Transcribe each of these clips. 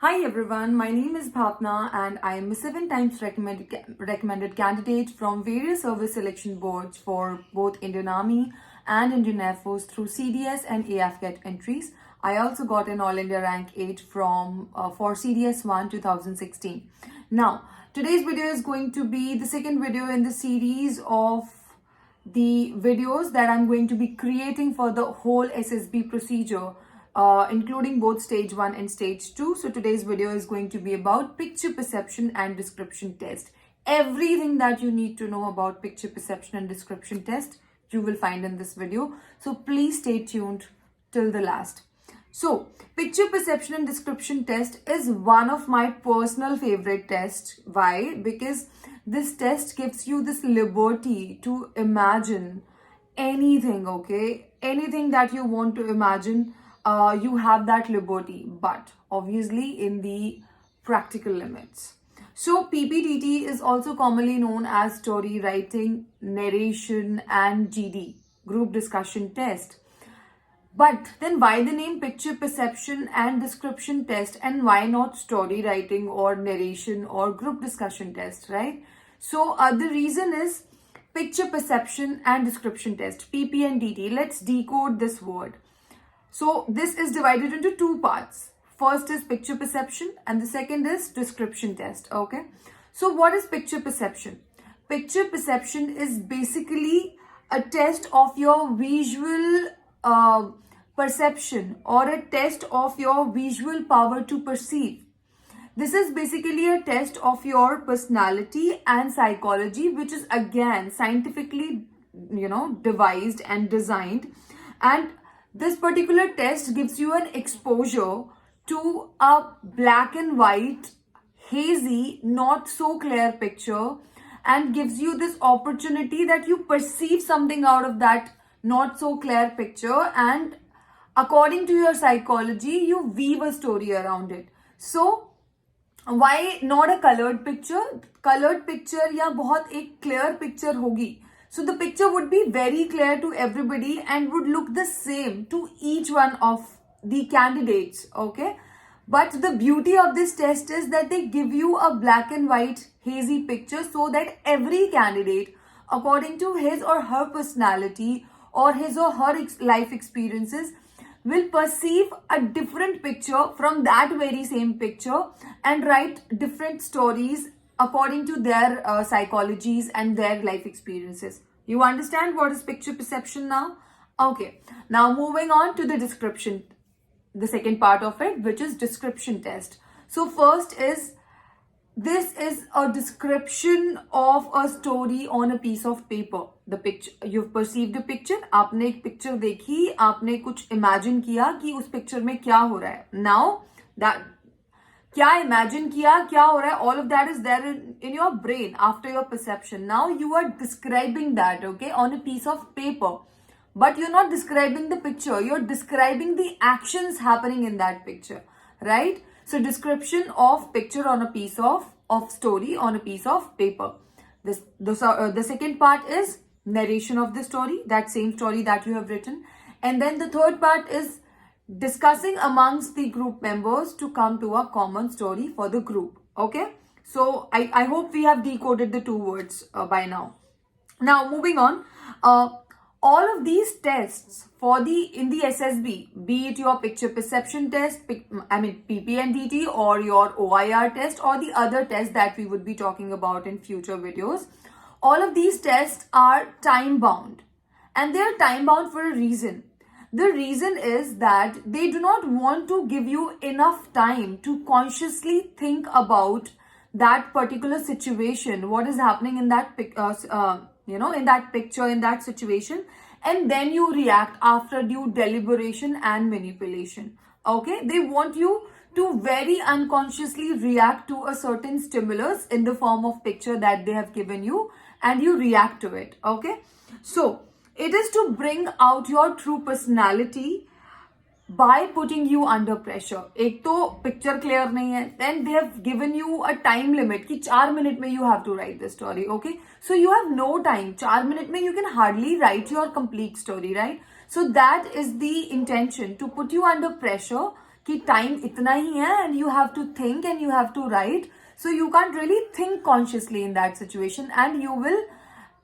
Hi everyone, my name is Bhavna and I am a 7 times recommended candidate from various service selection boards for both Indian Army and Indian Air Force through CDS and AFCAT entries. I also got an All India rank 8 for CDS 1 2016. Now, today's video is going to be the second video in the series of the videos that I'm going to be creating for the whole SSB procedure, including both stage 1 and stage 2. So today's video is going to be about picture perception and description test. Everything that you need to know about picture perception and description test you will find in this video. So please stay tuned till the last. So picture perception and description test is one of my personal favorite tests. Why? Because this test gives you this liberty to imagine anything, okay? Anything that you want to imagine, you have that liberty, but obviously in the practical limits. So PPDT is also commonly known as story writing, narration and GD, group discussion test. But then why the name picture perception and description test, and why not story writing or narration or group discussion test, right? So the reason is picture perception and description test, PP&DT. Let's decode this word. So this is divided into two parts. First is picture perception and the second is description test, okay? So what is picture perception? Picture perception is basically a test of your visual perception or a test of your visual power to perceive. This is basically a test of your personality and psychology, which is again scientifically, devised and designed. And this particular test gives you an exposure to a black and white, hazy, not so clear picture, and gives you this opportunity that you perceive something out of that not so clear picture, and according to your psychology, you weave a story around it. So why not a colored picture? Colored picture या बहुत एक clear picture होगी. So the picture would be very clear to everybody and would look the same to each one of the candidates, okay? But the beauty of this test is that they give you a black and white hazy picture so that every candidate, according to his or her personality or his or her life experiences, will perceive a different picture from that very same picture and write different stories according to their psychologies and their life experiences. You understand what is picture perception now? Okay, now moving on to the description, the second part of it, which is description test. So first is, this is a description of a story on a piece of paper. The picture, you've perceived a picture, आपने एक picture देखी, आपने कुछ imagine किया कि उस picture में क्या हो रहा है. Now that क्या imagine किया, क्या हो रहा है, all of that is there in your brain after your perception. Now you are describing that, okay, on a piece of paper. But you're not describing the picture, you're describing the actions happening in that picture, right? So description of picture on a piece of story on a piece of paper. The second part is narration of the story, that same story that you have written. And then the third part is discussing amongst the group members to come to a common story for the group, okay? So I hope we have decoded the two words by now. Now moving on, all of these tests in the SSB, be it your picture perception test, PP&DT, or your OIR test, or the other tests that we would be talking about in future videos, all of these tests are time bound, and they are time bound for a reason. The reason is that they do not want to give you enough time to consciously think about that particular situation, what is happening in that in that picture, in that situation, and then you react after due deliberation and manipulation, okay? They want you to very unconsciously react to a certain stimulus in the form of picture that they have given you, and you react to it, okay? So it is to bring out your true personality by putting you under pressure. एक तो picture clear नहीं है, then they have given you a time limit कि 4 minutes में you have to write the story, okay? So you have no time. 4 minutes में you can hardly write your complete story, right? So that is the intention, to put you under pressure कि time इतना ही है and you have to think and you have to write, so you can't really think consciously in that situation and you will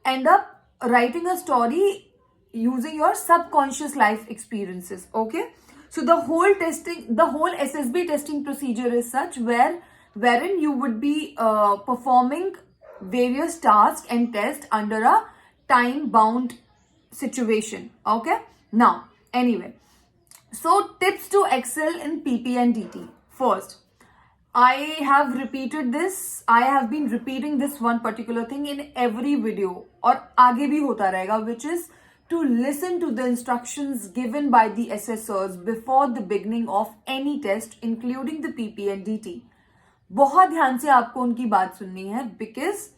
end up writing a story using your subconscious life experiences. Okay, so the whole SSB testing procedure is such wherein you would be performing various tasks and tests under a time bound situation. Okay, now anyway, so tips to excel in PP&DT. First, I have been repeating this one particular thing in every video और आगे भी होता रहेगा, which is to listen to the instructions given by the assessors before the beginning of any test, including the PP&DT. बहुत ध्यान से आपको उनकी बात सुननी है, because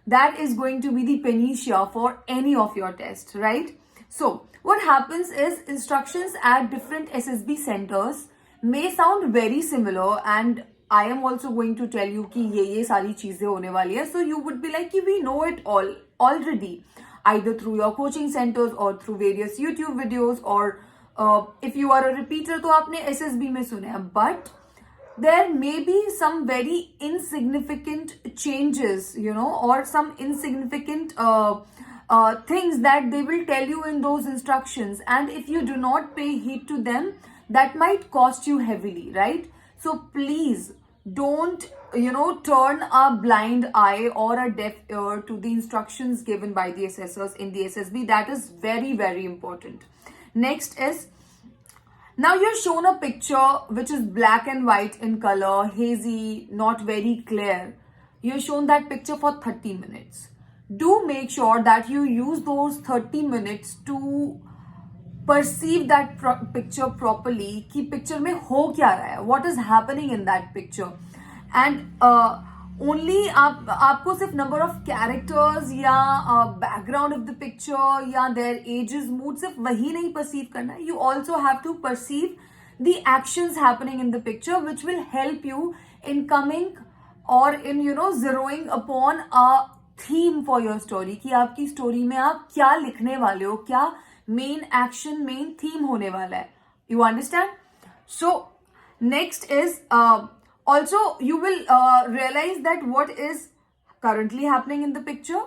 that is going to be the panacea for any of your tests, right? So what happens is instructions at different SSB centers may sound very similar, and I am also going to tell you कि ये सारी चीजें होने वाली है. So you would be like कि we know it all already, either through your coaching centers or through various YouTube videos, or if you are a repeater तो आपने SSB में सुने हैं. But there may be some very insignificant changes, or some insignificant things that they will tell you in those instructions, and if you do not pay heed to them, that might cost you heavily, right? So please don't turn a blind eye or a deaf ear to the instructions given by the assessors in the SSB. That is very, very important. Next is, now you're shown a picture which is black and white in color, hazy, not very clear. You're shown that picture for 30 minutes. Do make sure that you use those 30 minutes to perceive that picture properly, कि picture में हो क्या रहा है, what is happening in that picture, and only आपको सिर्फ number of characters या background of the picture या their ages, mood, सिर्फ वही नहीं perceive करना है. You also have to perceive the actions happening in the picture, which will help you in coming or in zeroing upon a theme for your story, कि आपकी story में आप क्या लिखने वाले हो, क्या main action, main theme होने वाला है. You understand? So next is also you will realize that what is currently happening in the picture,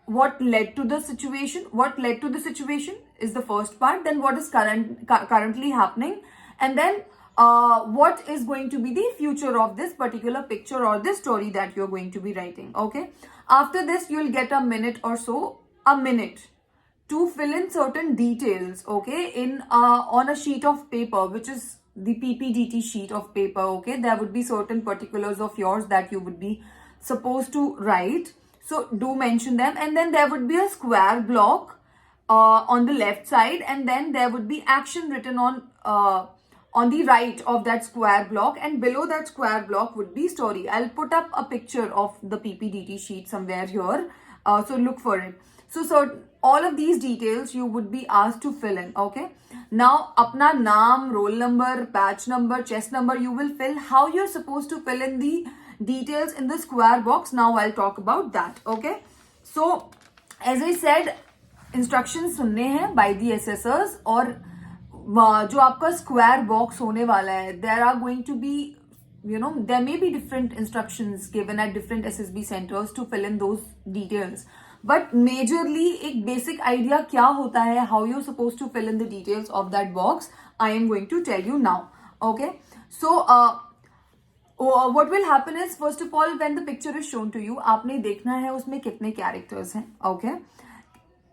what led to the situation. What led to the situation is the first part. Then what is currently happening, and then what is going to be the future of this particular picture or this story that you're going to be writing. Okay, after this you'll get a minute or so, a minute to fill in certain details, okay, in on a sheet of paper, which is the PPDT sheet of paper. Okay, there would be certain particulars of yours that you would be supposed to write, so do mention them. And then there would be a square block on the left side, and then there would be action written on the right of that square block, and below that square block would be story. I'll put up a picture of the PPDT sheet somewhere here, so look for it. So all of these details you would be asked to fill in. Okay, now अपना नाम, roll number, batch number, chest number you will fill. How you're supposed to fill in the details in the square box, now I'll talk about that. Okay, so as I said, instructions सुनने हैं by the assessors, और जो आपका square box होने वाला है, there are going to be, there may be different instructions given at different SSB centers to fill in those details. But majorly एक basic idea क्या होता है, how you're supposed to fill in the details of that box, I am going to tell you now. Okay, so what will happen is, first of all, when the picture is shown to you, आपने देखना है उसमें कितने characters हैं. Okay,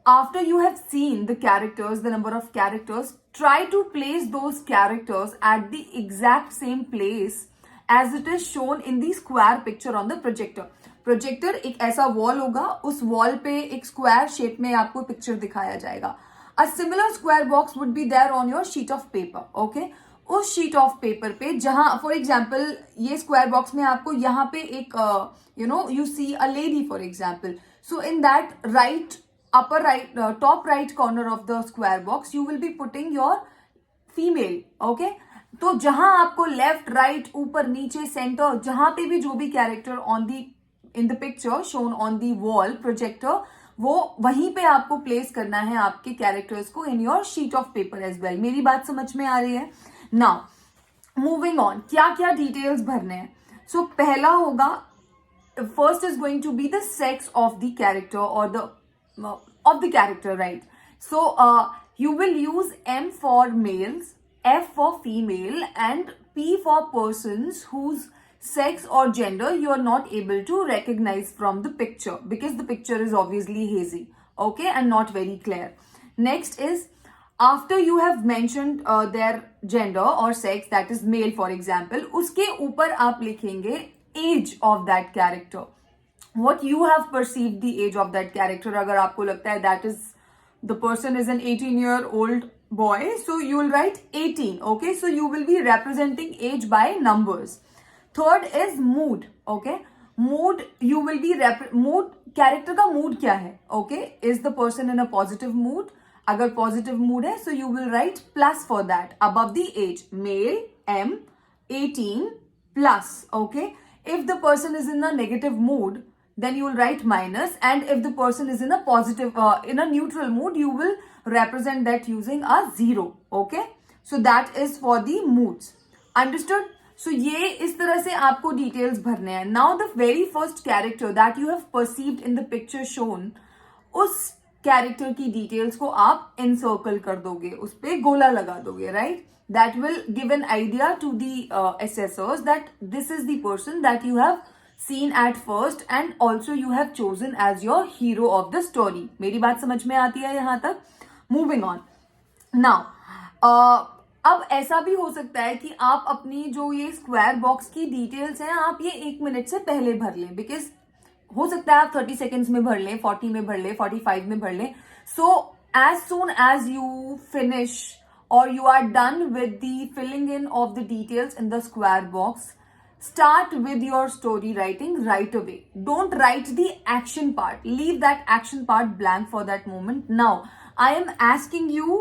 after you have seen the characters, the number of characters, try to place those characters at the exact same place as it is shown in the square picture on the projector. Projector एक ऐसा wall होगा, उस wall पे एक square shape में आपको picture दिखाया जाएगा. A similar square box would be there on your sheet of paper. Okay, उस शीट ऑफ पेपर पे जहां फॉर एग्जांपल ये स्क्वायर बॉक्स में आपको यहाँ पे एक you see a lady for example, so in that right upper right top right corner of the square box you will be putting your female. Okay, तो जहां आपको लेफ्ट राइट ऊपर नीचे सेंटर जहां पे भी जो भी character on the in the picture shown on the wall projector, वो वहीं पे आपको प्लेस करना है आपके कैरेक्टर्स को in your sheet of paper as well. मेरी बात समझ में आ रही है? Now मूविंग ऑन, क्या क्या डिटेल्स भरने हैं. सो पहला होगा, first is going to be the sex of the character or the of the character, right? So you will use M for males, F for female, and P for persons whose sex or gender you are not able to recognize from the picture, because the picture is obviously hazy, okay, and not very clear. Next is, after you have mentioned their gender or sex, that is male for example, uske upar aap likhenge age of that character. What you have perceived the age of that character. Agar aapko lagta hai that is, the person is an 18-year-old boy, so you will write 18, okay? So you will be representing age by numbers. Third is mood, okay? Mood, you will be mood, character ka mood kya hai, okay? Is the person in a positive mood? Agar positive mood hai, so you will write plus for that above the age. Male, M, 18 plus, okay? If the person is in a negative mood, then you will write minus, and if the person is in a positive, in a neutral mood, you will represent that using a 0, okay? So that is for the moods. Understood? So ये इस तरह से आपको details भरने हैं. Now the very first character that you have perceived in the picture shown, उस character की details को आप encircle कर दोगे, उस पे गोला लगा दोगे, right? That will give an idea to the assessors that this is the person that you have seen at first and also you have chosen as your hero of the story. मेरी बात समझ में आती है यहाँ तक? Moving on. Now, अब ऐसा भी हो सकता है कि आप अपनी जो ये स्क्वायर बॉक्स की डिटेल्स हैं, आप ये 1 मिनट से पहले भर लें, बिकॉज हो सकता है आप 30 सेकेंड्स में भर लें, 40 में भर लें, 45 में भर लें. So as soon as you finish or you are done with the filling in of the details in the square box, start with your story writing right away. Don't write the action part. Leave that action part blank for that moment. Now, I am asking you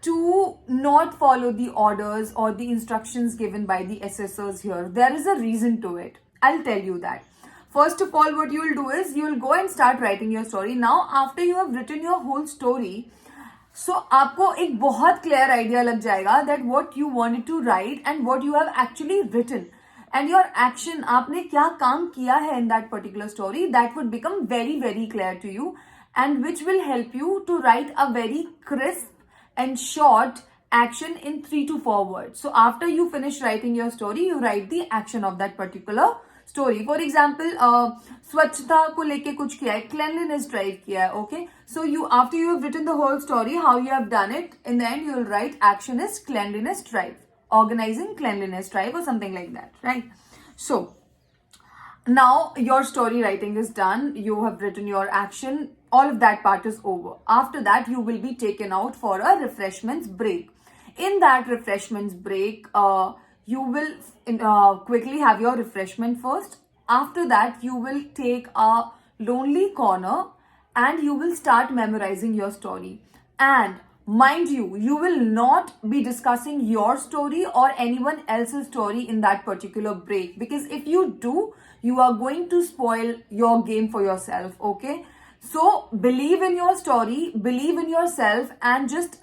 to not follow the orders or the instructions given by the assessors here. There is a reason to it. I'll tell you that. First of all, what you will do is you will go and start writing your story. Now, after you have written your whole story, so आपको एक बहुत clear idea लग जाएगा that what you wanted to write and what you have actually written and your action, आपने क्या काम किया है in that particular story, that would become very very clear to you and which will help you to write a very crisp and short action in 3 to 4 words. So after you finish writing your story, you write the action of that particular story. For example, स्वच्छता को लेके कुछ किया है, cleanliness drive किया है, okay? So you, after you have written the whole story, how you have done it, in the end you will write action is cleanliness drive, organizing cleanliness drive or something like that, right? So now your story writing is done, you have written your action, all of that part is over. After that, you will be taken out for a refreshments break. In that refreshments break, you will quickly have your refreshment first. After that, you will take a lonely corner and you will start memorizing your story. And mind you, you will not be discussing your story or anyone else's story in that particular break, because if you do, you are going to spoil your game for yourself, okay? So believe in your story, believe in yourself, and just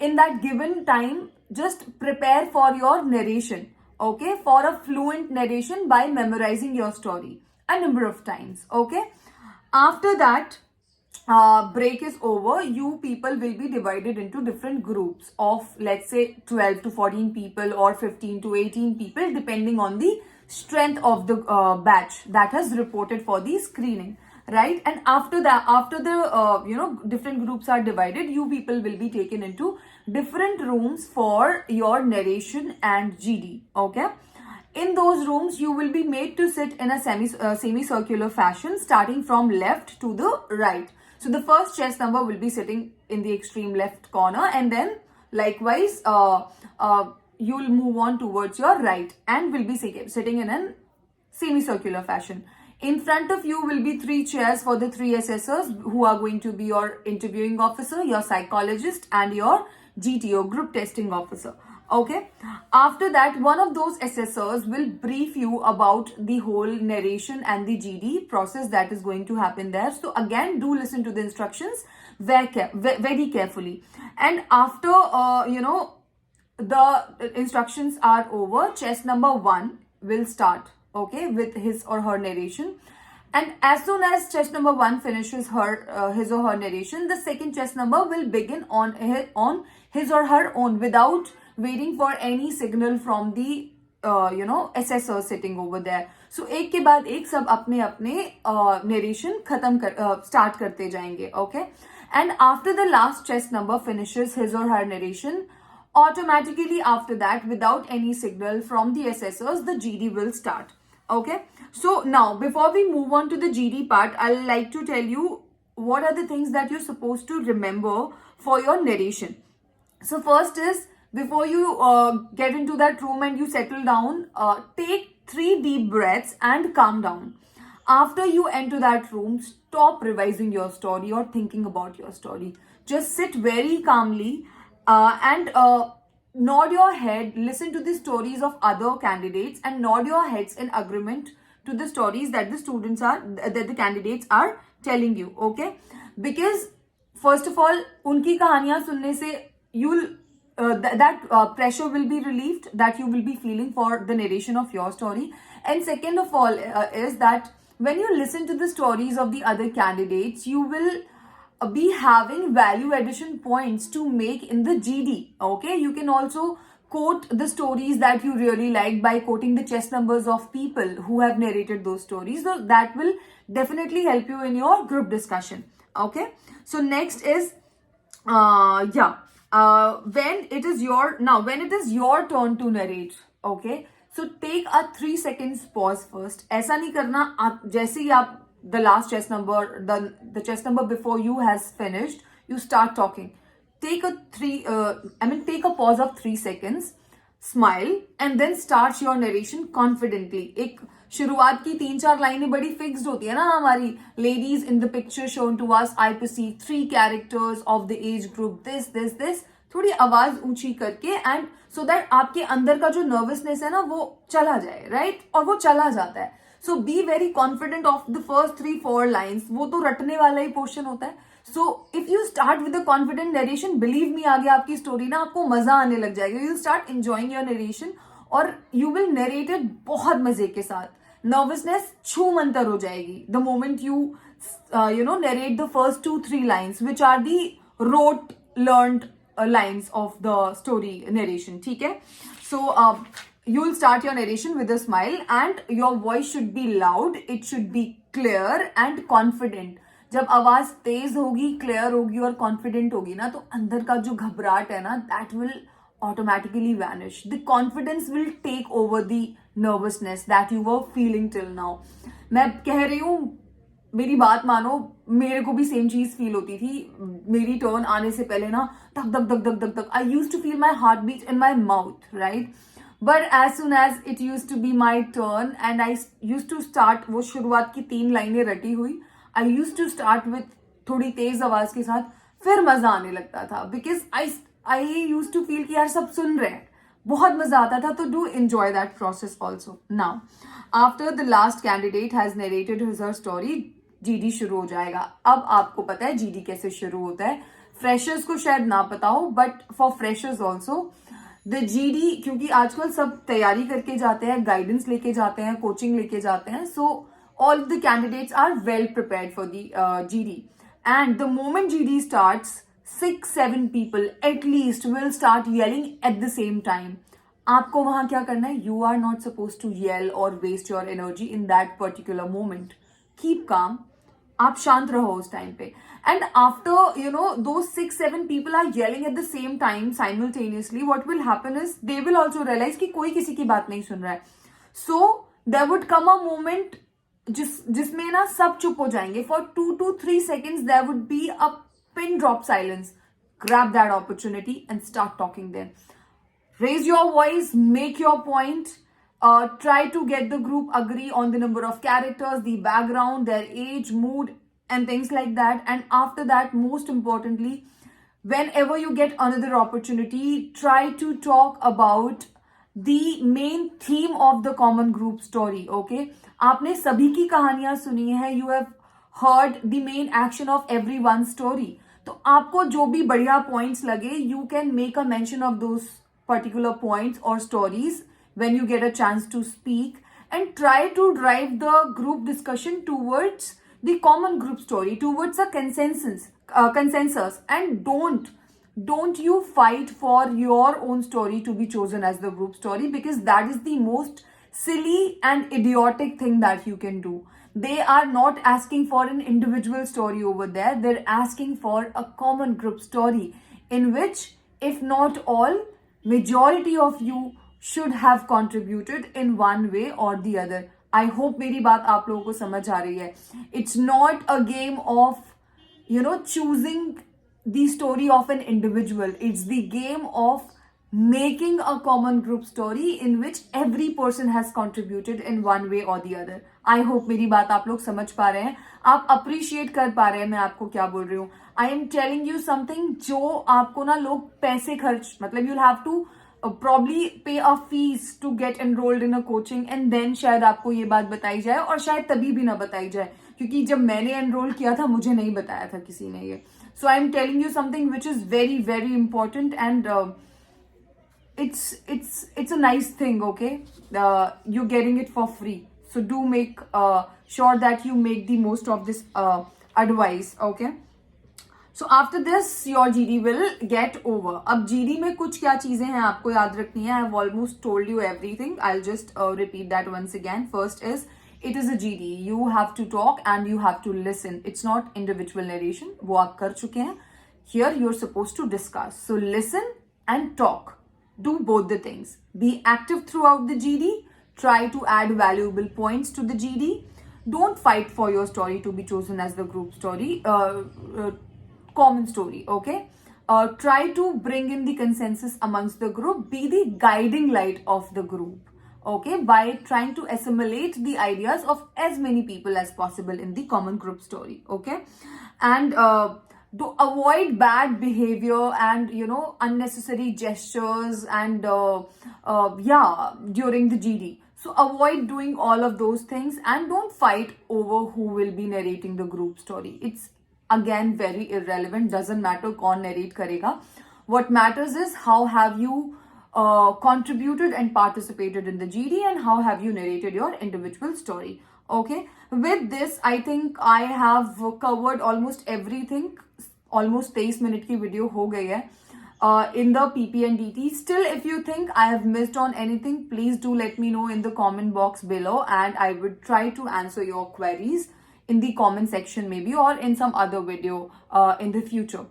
in that given time, just prepare for your narration, okay? For a fluent narration by memorizing your story a number of times, okay? After that, break is over, you people will be divided into different groups of, let's say, 12 to 14 people or 15 to 18 people, depending on the strength of the batch that has reported for the screening, right? And after that, after the different groups are divided, you people will be taken into different rooms for your narration and GD, okay? In those rooms, you will be made to sit in a semicircular fashion, starting from left to the right. So the first chess number will be sitting in the extreme left corner, and then likewise, you will move on towards your right and will be sitting in a semicircular fashion. In front of you will be 3 chairs for the 3 assessors who are going to be your interviewing officer, your psychologist, and your GTO, group testing officer. Okay. After that, one of those assessors will brief you about the whole narration and the GD process that is going to happen there. So again, do listen to the instructions very carefully. And after, the instructions are over, chess number 1 will start, okay, with his or her narration. And as soon as chess number 1 finishes his or her narration, the second chess number will begin on his or her own, without waiting for any signal from the assessor sitting over there. So एक के बाद एक सब अपने अपने narration खत्म start करते जाएंगे, okay? And after the last chess number finishes his or her narration, automatically after that, without any signal from the assessors, the GD will start. Okay, so now before we move on to the GD part, I'd like to tell you what are the things that you're supposed to remember for your narration. So first is, before you get into that room and you settle down, take 3 deep breaths and calm down. After you enter that room, stop revising your story or thinking about your story. Just sit very calmly and nod your head, listen to the stories of other candidates and nod your heads in agreement to the stories that the candidates are telling you, okay? Because first of all, unki kahaniyan sunne se you'll that pressure will be relieved that you will be feeling for the narration of your story. And second of all is that when you listen to the stories of the other candidates, you will be having value addition points to make in the GD, okay? You can also quote the stories that you really like by quoting the chess numbers of people who have narrated those stories. So that will definitely help you in your group discussion, okay? So next is when it is your turn to narrate, okay, so take a 3 seconds pause first. ऐसा नहीं करना आप जैसे ही आप the last chess number, the chess number before you has finished, you start talking. Take a pause of 3 seconds, smile, and then start your narration confidently. एक शुरुआत की 3-4 लाइनें बड़ी फिक्स्ड होती है ना हमारी. Ladies in the picture shown to us, I perceive 3 characters of the age group this. थोड़ी आवाज ऊंची करके, एंड सो दैट आपके अंदर का जो नर्वसनेस है ना वो चला जाए, राइट? और वो चला जाता है. So be very confident of the first 3-4 lines. वो तो रटने वाला ही पोर्शन होता है. So if you start with a confident narration, believe me, आगे आपकी स्टोरी ना आपको मजा आने लग जाएगा. You start enjoying your narration और यू विल नरेट इट बहुत मजे के साथ. नर्वसनेस छू मंतर हो जाएगी the moment you narrate the first 2-3 lines which are the road learned lines of the story narration. ठीक है? So you'll start your narration with a smile and your voice should be loud, it should be clear and confident. जब आवाज तेज होगी, clear होगी और confident होगी ना, तो अंदर का जो घबराहट है ना, that will automatically vanish. The confidence will take over the nervousness that you were feeling till now. मैं कह रही हूँ, मेरी बात मानो, मेरे को भी सेम चीज फील होती थी. मेरी टर्न आने से पहले ना धक धक धक धक धक धक, I use to feel my heart beat in my mouth, right? But as soon as it use to be my turn and I use to start, वो शुरुआत की 3 लाइनें रटी हुई, I use to start with थोड़ी तेज आवाज के साथ, फिर मजा आने लगता था. Because I use to feel कि यार सब सुन रहे हैं, बहुत मजा आता था. तो do enjoy that process also. Now after the last candidate has narrated his her story, GD शुरू हो जाएगा. अब आपको पता है जीडी कैसे शुरू होता है. फ्रेशर्स को शायद ना पता हो, but for freshers also the GD, क्योंकि आजकल सब तैयारी करके जाते हैं, गाइडेंस लेके जाते हैं, कोचिंग लेके जाते हैं. So all the candidates are well prepared for the GD. And the moment GD starts, 6-7 people at least will start yelling at the same time. आपको वहां क्या करना है? You are not supposed to yell or waste your energy in that particular moment. Keep calm. आप शांत रहो उस time पे. And after those 6-7 people are yelling at the same time simultaneously, what will happen is they will also realize कि कोई किसी की बात नहीं सुन रहा है. So there would come a moment जिसमें ना सब चुप हो जाएंगे. For 2-3 seconds there would be a pin drop silence. Grab that opportunity and start talking then. Raise your voice, make your point. Try to get the group agree on the number of characters, the background, their age, mood, and things like that. And after that, most importantly, whenever you get another opportunity, try to talk about the main theme of the common group story, okay? आपने सभी की कहानियां सुनी है, you have heard the main action of everyone's story. तो आपको जो भी बढ़िया points लगे, you can make a mention of those particular points or stories when you get a chance to speak, and try to drive the group discussion towards the common group story, towards a consensus, and don't you fight for your own story to be chosen as the group story, because that is the most silly and idiotic thing that you can do. They are not asking for an individual story over there, they're asking for a common group story, in which, if not all, majority of you should have contributed in one way or the other. I hope मेरी बात आप लोगों को समझ आ रही है. It's not a game of, choosing the story of an individual. It's the game of making a common group story in which every person has contributed in one way or the other. I hope मेरी बात आप लोग समझ पा रहे हैं, आप appreciate कर पा रहे हैं मैं आपको क्या बोल रही हूँ. I am telling you something जो आपको ना लोग पैसे खर्च, मतलब you'll have to probably pay a fees to get enrolled in a coaching, and then शायद आपको ये बात बताई जाए, और शायद तभी भी ना बताई जाए, क्योंकि जब मैंने एनरोल किया था मुझे नहीं बताया था किसी ने ये. So I am telling you something which is very very important, and it's a nice thing, okay? You're getting it for free, so do make sure that you make the most of this advice, okay? So after this your GD will get over. अब GD में कुछ क्या चीजें हैं आपको याद रखनी है. I've almost told you everything. I'll just repeat that once again. First is, it is a GD. You have to talk and you have to listen. It's not individual narration. वो आप कर चुके हैं. Here you're supposed to discuss. So listen and talk. Do both the things. Be active throughout the GD. Try to add valuable points to the GD. Don't fight for your story to be chosen as the group story. Common story, okay? Try to bring in the consensus amongst the group. Be the guiding light of the group, okay? By trying to assimilate the ideas of as many people as possible in the common group story, okay? And to avoid bad behavior and unnecessary gestures and during the GD. So avoid doing all of those things, and don't fight over who will be narrating the group story. It's again very irrelevant. Doesn't matter कौन narrate करेगा. What matters is how have you contributed and participated in the GD, and how have you narrated your individual story, okay? With this I think I have covered almost everything. Almost 23 minute की video हो गई है in the PP&DT. Still, if you think I have missed on anything, please do let me know in the comment box below, and I would try to answer your queries in the comment section maybe, or in some other video in the future.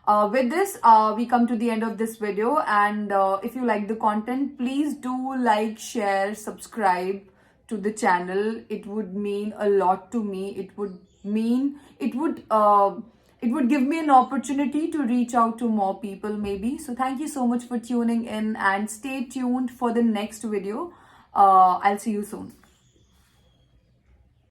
With this, we come to the end of this video, and if you like the content, please do like, share, subscribe to the channel. It would mean a lot to me. It would give me an opportunity to reach out to more people maybe. So thank you so much for tuning in, and stay tuned for the next video. I'll see you soon.